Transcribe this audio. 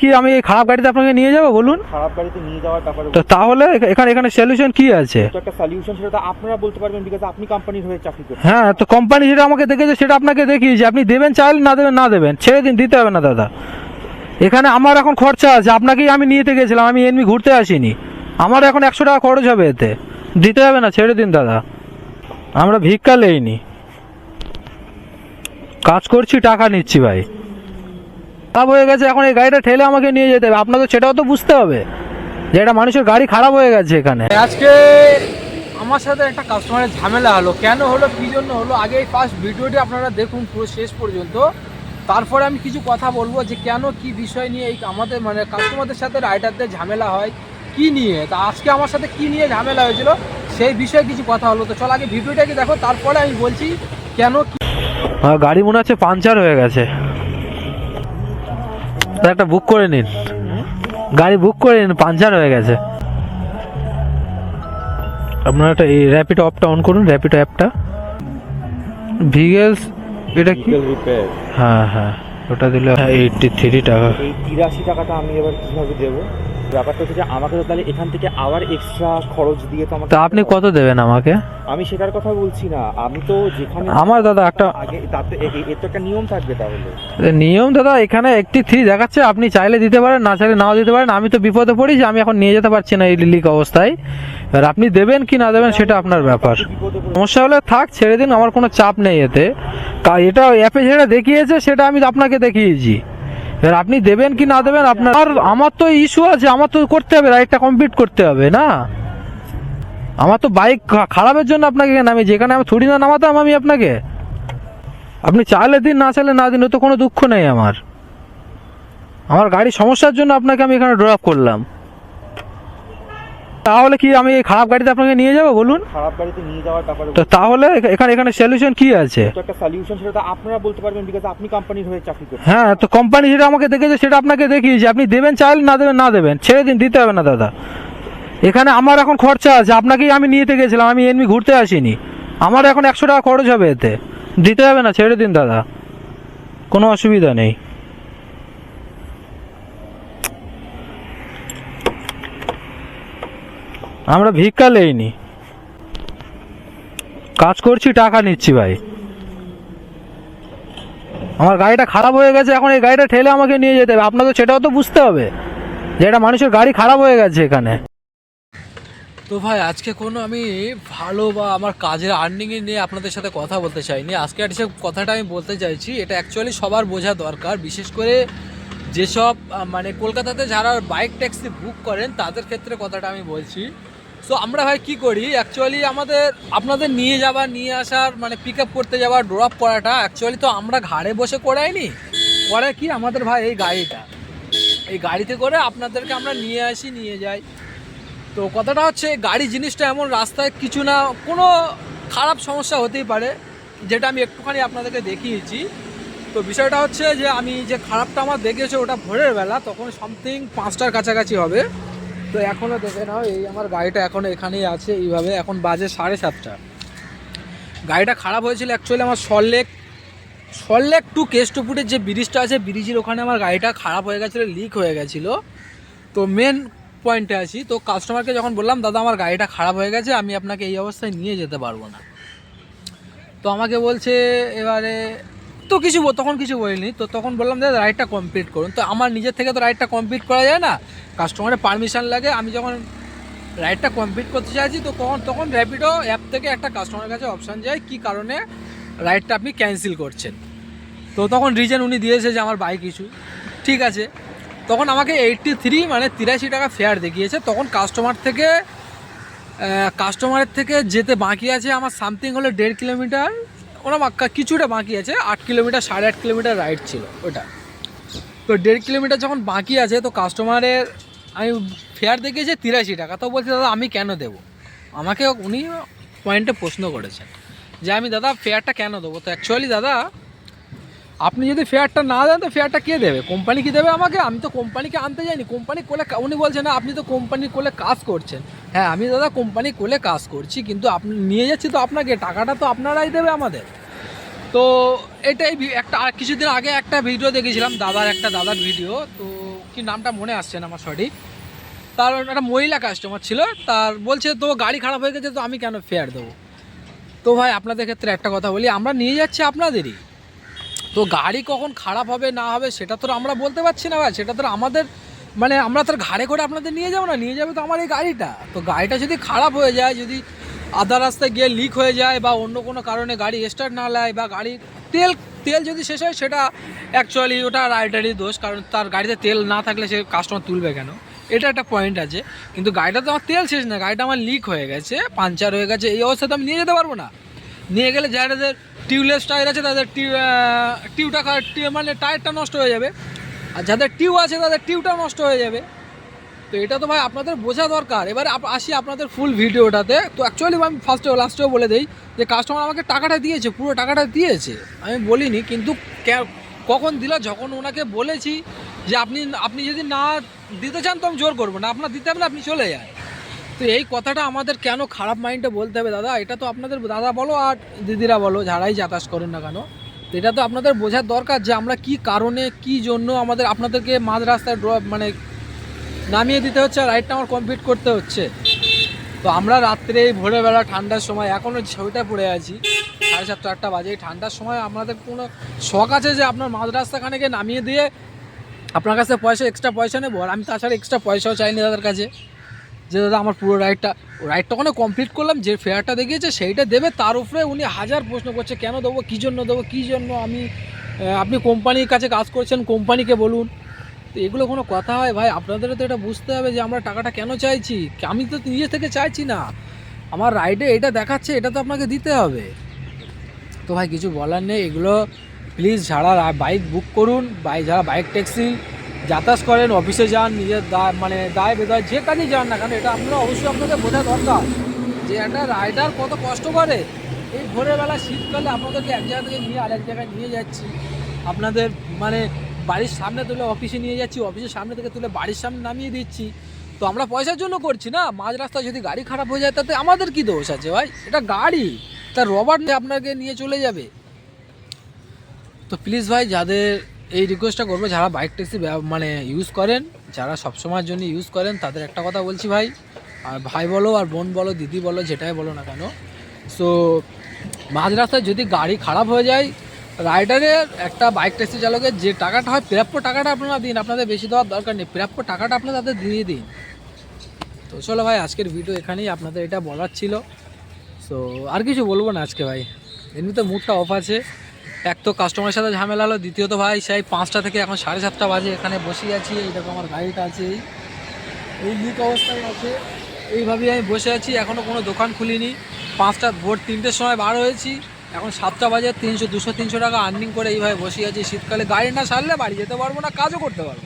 কি আমি এই খারাপ গাড়িতে আপনাকে নিয়ে যাবো বলুন? খারাপ গাড়িতে নিয়ে যাওয়ার ব্যাপারে তো তাহলে এখানে সলিউশন কি আছে? তো একটা সলিউশন সেটা তো আপনারা বলতে পারবেন, বিকজ আপনি কোম্পানির হয়ে চাকরি করছেন। হ্যাঁ, তো কোম্পানি যেটা আমাকে দেখেছে সেটা আপনাকে দেখিয়েছে। আপনি দেবেন চাইলে, না দেবেন ছেড়ে দিন, দিতে হবে না দাদা। এখানে আমার এখন খরচা আছে, আপনাকেই আমি নিয়ে গেছিলাম, আমি এমনি ঘুরতে আসিনি। আমার এখন 100 টাকা খরচ হবে, এতে দিতে হবে না, ছেড়ে দিন দাদা। আমরা ভিক্ষা লেইনি, কাজ করছি, টাকা নিচ্ছি ভাই। খারাপ হয়ে গেছে, এখন এই গাড়িটা ঠেলে আমাকে নিয়ে যেতে হবে। আপনাদের সেটাও তো বুঝতে হবে যে এটা মানুষের গাড়ি খারাপ হয়ে গেছে। এখানে আজকে আমার সাথে একটা কাস্টমারের ঝামেলা হলো। কেন হলো, কী জন্য হলো, আগে এই ফার্স্ট ভিডিওটি আপনারা দেখুন পুরো শেষ পর্যন্ত, তারপরে আমি কিছু কথা বলবো যে কেন, কি বিষয় নিয়ে এই আমাদের মানে কাস্টমারদের সাথে রাইডারদের ঝামেলা হয়, কি নিয়ে। তা আজকে আমার সাথে কি নিয়ে ঝামেলা হয়েছিল সেই বিষয়ে কিছু কথা হলো। তো চল আগে ভিডিওটাকে দেখো, তারপরে আমি বলছি কেন কি। গাড়ি মনে হচ্ছে পাঞ্চার হয়ে গেছে, একটা বুক করে নিন, গাড়ি বুক করে নিন, পাঞ্চার হয়ে গেছে। আপনার একটা এই র্যাপিডো অ্যাপটা অন করুন, র্যাপিডো অ্যাপটা, ভিগেলস, এটা কি? রিপেয়ার। হ্যাঁ, ওটা দিলে 83 টাকা। এই 83 টাকাটা আমি এবার কিভাবে দেবো? ব্যাপারটা হচ্ছে যে আমাকে তো তাহলে এখান থেকে আবার এক্সট্রা খরচ দিয়ে তো আমাকে। তা আপনি কত দেবেন আমাকে? আমি সেটার কথা বলছি না, আমি তো যেখানে আমার দাদা একটা আগে তাতে এর তো একটা নিয়ম থাকবে। তাহলে নিয়ম দাদা, এখানে 83 দেখাচ্ছে, আপনি চাইলে দিতে পারেন, না চাইলে নাও দিতে পারেন। আমি তো বিপদে পড়ি যে আমি এখন নিয়ে যেতে পারছি না এই লিক অবস্থায়। এবার আপনি দেবেন কি না দেবেন সেটা আপনার ব্যাপার। সমস্যা হলে থাক, ছেড়ে দিন, আমার কোনো চাপ নেই এতে। এটা অ্যাপে যেটা দেখিয়েছে সেটা আমি আপনাকে দেখিয়েছি। এবার আপনি দেবেন কি না দেবেন আপনার। আর আমার তো ইস্যু আছে, আমার তো করতে হবে, রাইডটা কমপ্লিট করতে হবে না। আমার তো বাইক খারাপের জন্য আপনাকে নামি, যেখানে আমি থোড়ি না নামাতাম আমি আপনাকে। আপনি চাইলে দিন, না চাইলে না দিন, তো কোনো দুঃখ নেই আমার। আমার গাড়ির সমস্যার জন্য আপনাকে আমি এখানে ড্রপ করলাম। তাহলে কি আমি এই খারাপ গাড়িতে আপনাকে নিয়ে যাবো বলুন? খারাপ গাড়িতে নিয়ে যাওয়ার ব্যাপারে তো তাহলে এখানে সলিউশন কি আছে? তো একটা সলিউশন সেটা তো আপনারা বলতে পারবেন, বিকজ আপনি কোম্পানির হয়ে চাকরি করছেন। হ্যাঁ, তো কোম্পানি যেটা আমাকে দেখেছে সেটা আপনাকে দেখিয়েছে। আপনি দেবেন চাইলে, না দেবেন ছেড়ে দিন, দিতে হবে না দাদা। এখানে আমার এখন খরচা আছে, আপনাকেই আমি নিয়ে গেছিলাম, আমি এমনি ঘুরতে আসিনি। আমার এখন 100 টাকা খরচ হবে, এতে দিতে হবে না, ছেড়ে দিন দাদা, কোনো অসুবিধা নেই। আমরা ভিক্ষা লেইনি, কাজ করছি, টাকা নিচ্ছি ভাই। আমার গাড়িটা খারাপ হয়ে গেছে, এখন এই গাড়িটা ঠেলে আমাকে নিয়ে যেতে হবে। আপনাদের সেটাও তো বুঝতে হবে যে এটা মানুষের গাড়ি খারাপ হয়ে গেছে এখানে। তো ভাই আজকে কোনো আমি ভালো বা আমার কাজের আর্নিংয়ে নিয়ে আপনাদের সাথে কথা বলতে চাইনি। আজকে যে কথাটা আমি বলতে চাইছি এটা অ্যাকচুয়ালি সবার বোঝা দরকার, বিশেষ করে যেসব মানে কলকাতাতে যারা বাইক ট্যাক্সি বুক করেন তাদের ক্ষেত্রে কথাটা আমি বলছি। সো আমরা ভাই কি করি, অ্যাকচুয়ালি আমাদের আপনাদের নিয়ে যাওয়া, নিয়ে আসার মানে পিক আপ করতে যাওয়া, ড্রপ করাটা অ্যাকচুয়ালি তো আমরা ঘাড়ে বসে করাইনি, করে কি আমাদের ভাই এই গাড়িটা, এই গাড়িতে করে আপনাদেরকে আমরা নিয়ে আসি, নিয়ে যাই। তো কথাটা হচ্ছে গাড়ি জিনিসটা এমন, রাস্তায় কিছু না কোনো খারাপ সমস্যা হতেই পারে, যেটা আমি একটুখানি আপনাদেরকে দেখিয়েছি। তো বিষয়টা হচ্ছে যে আমি যে খারাপটা আমার দেখেছে ওটা ভোরের বেলা, তখন সামথিং 5টার কাছাকাছি হবে। তো এখনও দেখে নাও এই আমার গাড়িটা এখনও এখানেই আছে এইভাবে, এখন বাজে 7:30। গাড়িটা খারাপ হয়েছিল অ্যাকচুয়ালি আমার সল্টলেক টু কেষ্টপুরের যে ব্রিজটা আছে, ব্রিজের ওখানে আমার গাড়িটা খারাপ হয়ে গেছিলো, লিক হয়ে গেছিলো। তো মেন পয়েন্টে আছি। তো কাস্টমারকে যখন বললাম দাদা আমার গাড়িটা খারাপ হয়ে গেছে, আমি আপনাকে এই অবস্থায় নিয়ে যেতে পারবো না, তো আমাকে বলছে এবারে তো তখন কিছু বলিনি। তো তখন বললাম দাদা রাইডটা কমপ্লিট করুন। তো আমার নিজের থেকে তো রাইডটা কমপ্লিট করা যায় না, কাস্টমারের পারমিশন লাগে। আমি যখন রাইডটা কমপ্লিট করতে চাইছি তো তখন র্যাপিডো অ্যাপ থেকে একটা কাস্টমারের কাছে অপশান যায় কী কারণে রাইডটা আপনি ক্যান্সেল করছেন। তো তখন রিজন উনি দিয়েছে যে আমার বাইক ইস্যু, ঠিক আছে। তখন আমাকে 83 মানে 83 টাকা ফেয়ার দেখিয়েছে। তখন কাস্টমারের থেকে যেতে বাকি আছে আমার সামথিং হলো 1.5 কিলোমিটার, ওরা কিছুটা বাকি আছে, 8 কিলোমিটার 8.5 কিলোমিটার রাইড ছিল ওটা। তো 1.5 কিলোমিটার যখন বাকি আছে তো কাস্টমারের আমি ফেয়ার দেখিয়েছি 83 টাকা। তো বলছি দাদা আমি কেন দেবো, আমাকে উনি পয়েন্টে প্রশ্ন করেছেন যে আমি দাদা ফেয়ারটা কেন দেবো। তো অ্যাকচুয়ালি দাদা আপনি যদি ফেয়ারটা না দেন তো ফেয়ারটা কে দেবে, কোম্পানি কি দেবে আমাকে? আমি তো কোম্পানিকে আনতে যাইনি, কোম্পানি কোলে উনি বলছেন না আপনি তো কোম্পানির কোলে কাজ করছেন। হ্যাঁ আমি দাদা কোম্পানি কোলে কাজ করছি, কিন্তু আপনি নিয়ে যাচ্ছি তো আপনাকে, টাকাটা তো আপনারাই দেবে আমাদের। তো এটাই একটা কিছুদিন আগে একটা ভিডিও দেখেছিলাম দাদার ভিডিও। তো কি নামটা মনে আসছে না আমার সঠিক। তার একটা মহিলা কাস্টমার ছিল, তার বলছে তো গাড়ি খারাপ হয়ে গেছে তো আমি কেন ফেয়ার দেবো। তো ভাই আপনাদের ক্ষেত্রে একটা কথা বলি, আমরা নিয়ে যাচ্ছি আপনাদেরই, তো গাড়ি কখন খারাপ হবে না হবে সেটা তো আমরা বলতে পারছি না ভাই। সেটা তো আমাদের মানে আমরা তো ঘাড়ে করে আপনাদের নিয়ে যাবো না, নিয়ে যাবে তো আমার এই গাড়িটা। তো গাড়িটা যদি খারাপ হয়ে যায়, যদি আধা রাস্তায় গিয়ে লিক হয়ে যায় বা অন্য কোনো কারণে গাড়ি স্টার্ট না নেয় বা গাড়ির তেল যদি শেষ হয়, সেটা অ্যাকচুয়ালি ওটা রাইডারই দোষ, কারণ তার গাড়িতে তেল না থাকলে সে কাস্টমার তুলবে কেন, এটা একটা পয়েন্ট আছে। কিন্তু গাড়িটা তো আমার তেল শেষ না, গাড়িটা আমার লিক হয়ে গেছে, পাংচার হয়ে গেছে, এই অবস্থাতে আমি নিয়ে যেতে পারবো না। নিয়ে গেলে যাদের টিউবলেস টায়ার আছে তাদের মানে টায়ারটা নষ্ট হয়ে যাবে, আর যাদের টিউ আছে তাদের টিউটা নষ্ট হয়ে যাবে। তো এটা তো ভাই আপনাদের বোঝা দরকার। এবারে আসি আপনাদের ফুল ভিডিওটাতে। তো অ্যাকচুয়ালি আমি লাস্টেও বলে দিই যে কাস্টমার আমাকে টাকাটা দিয়েছে, পুরো টাকাটা দিয়েছে, আমি বলিনি। কিন্তু কখন দিল, যখন ওনাকে বলেছি যে আপনি যদি না দিতে চান তো আমি জোর করবো না, আপনার দিতে হবে না, আপনি চলে যান। তো এই কথাটা আমাদের কেন খারাপ মাইন্ডে বলতে হবে দাদা? এটা তো আপনাদের দাদা বলো আর দিদিরা বলো, যারাই যাতায়াত করেন না কেন, তো এটা তো আপনাদের বোঝার দরকার যে আমরা কি কারণে কি জন্য আপনাদেরকে মাঝ রাস্তায় মানে নামিয়ে দিতে হচ্ছে আর রাইডটা আমার কমপ্লিট করতে হচ্ছে। তো আমরা রাত্রে ভোরবেলা ঠান্ডার সময় এখনও ছবিটা পড়ে আছি, 7:30 8টা বাজে, এই ঠান্ডার সময় আমাদের কোনো শখ আছে যে আপনার মাঝ রাস্তাখানেকে নামিয়ে দিয়ে আপনার কাছে এক্সট্রা পয়সা নেবো? আর আমি তাছাড়া এক্সট্রা পয়সাও চাইনি দাদার কাছে যে দাদা আমার পুরো রাইডটা ওখানে কমপ্লিট করলাম, যে ফেয়ারটা দেখিয়েছে সেইটা দেবে। তার উপরে উনি হাজার প্রশ্ন করছে, কেন দেবো, কী জন্য দেবো, কী জন্য আপনি কোম্পানির কাছে কাজ করছেন, কোম্পানিকে বলুন। তো এগুলো কোনো কথা হয় ভাই? আপনাদেরও তো এটা বুঝতে হবে যে আমরা টাকাটা কেন চাইছি। আমি তো নিজে থেকে চাইছি না, আমার রাইডে এটা দেখাচ্ছে, এটা তো আপনাকে দিতে হবে। তো ভাই কিছু বলার নেই, এগুলো প্লিজ যারা বাইক বুক করুন, যারা বাইক ট্যাক্সি যাতায়াত করেন, অফিসে যান, নিজের দায় বেদায় যে কাজেই যান না কেন, এটা আপনারা অবশ্যই আপনাদের বোঝা দরকার যে একটা রাইডার কত কষ্ট করে। এই ভোরবেলা শীতকালে আপনাদেরকে এক জায়গা থেকে নিয়ে আরেক জায়গায় নিয়ে যাচ্ছি, আপনাদের বাড়ির সামনে তুলে অফিসে নিয়ে যাচ্ছি, অফিসের সামনে থেকে তুলে বাড়ির সামনে নামিয়ে দিচ্ছি। তো আমরা পয়সার জন্য করছি না। মাঝ রাস্তায় যদি গাড়ি খারাপ হয়ে যায় তাতে আমাদের কি দোষ আছে ভাই? এটা গাড়ি, তার রবার আপনাকে নিয়ে চলে যাবে। তো প্লিজ ভাই, যাদের এই রিকোয়েস্টটা করবো, যারা বাইক ট্যাক্সি ইউজ করেন, যারা সবসময়ের জন্য ইউজ করেন, তাদের একটা কথা বলছি ভাই, আর ভাই বলো আর বোন বলো, দিদি বলো, যেটাই বলো না কেন, সো মাঝ রাস্তায় যদি গাড়ি খারাপ হয়ে যায়, রাইডারের একটা বাইক ট্যাক্সি চালকের যে টাকাটা হয়, প্রাপ্য টাকাটা আপনারা দিন, আপনাদের বেশি দেওয়ার দরকার নেই, প্রাপ্য টাকাটা আপনারা তাদের দিয়ে দিন। তো চলো ভাই, আজকের ভিডিও এখানেই, আপনাদের এটা বলার ছিল। সো আর কিছু বলবো না আজকে ভাই, এমনিতে মুডটা অফ আছে। এক তো কাস্টমারের সাথে ঝামেলা হলো, দ্বিতীয়ত ভাই সেই 5টা থেকে এখন 7:30 বাজে এখানে বসে আছি, এইরকম আমার গাড়িটা আছে এই লিক অবস্থায় আছে, এইভাবেই আমি বসে আছি, এখনও কোনো দোকান খুলিনি। ভোর 3টের সময় বার হয়েছি, এখন 7টা বাজে, 200-300 টাকা আর্নিং করে এইভাবে বসে আছি। শীতকালে গাড়ি না সারলে বাড়ি যেতে পারবো না, কাজও করতে পারবো না।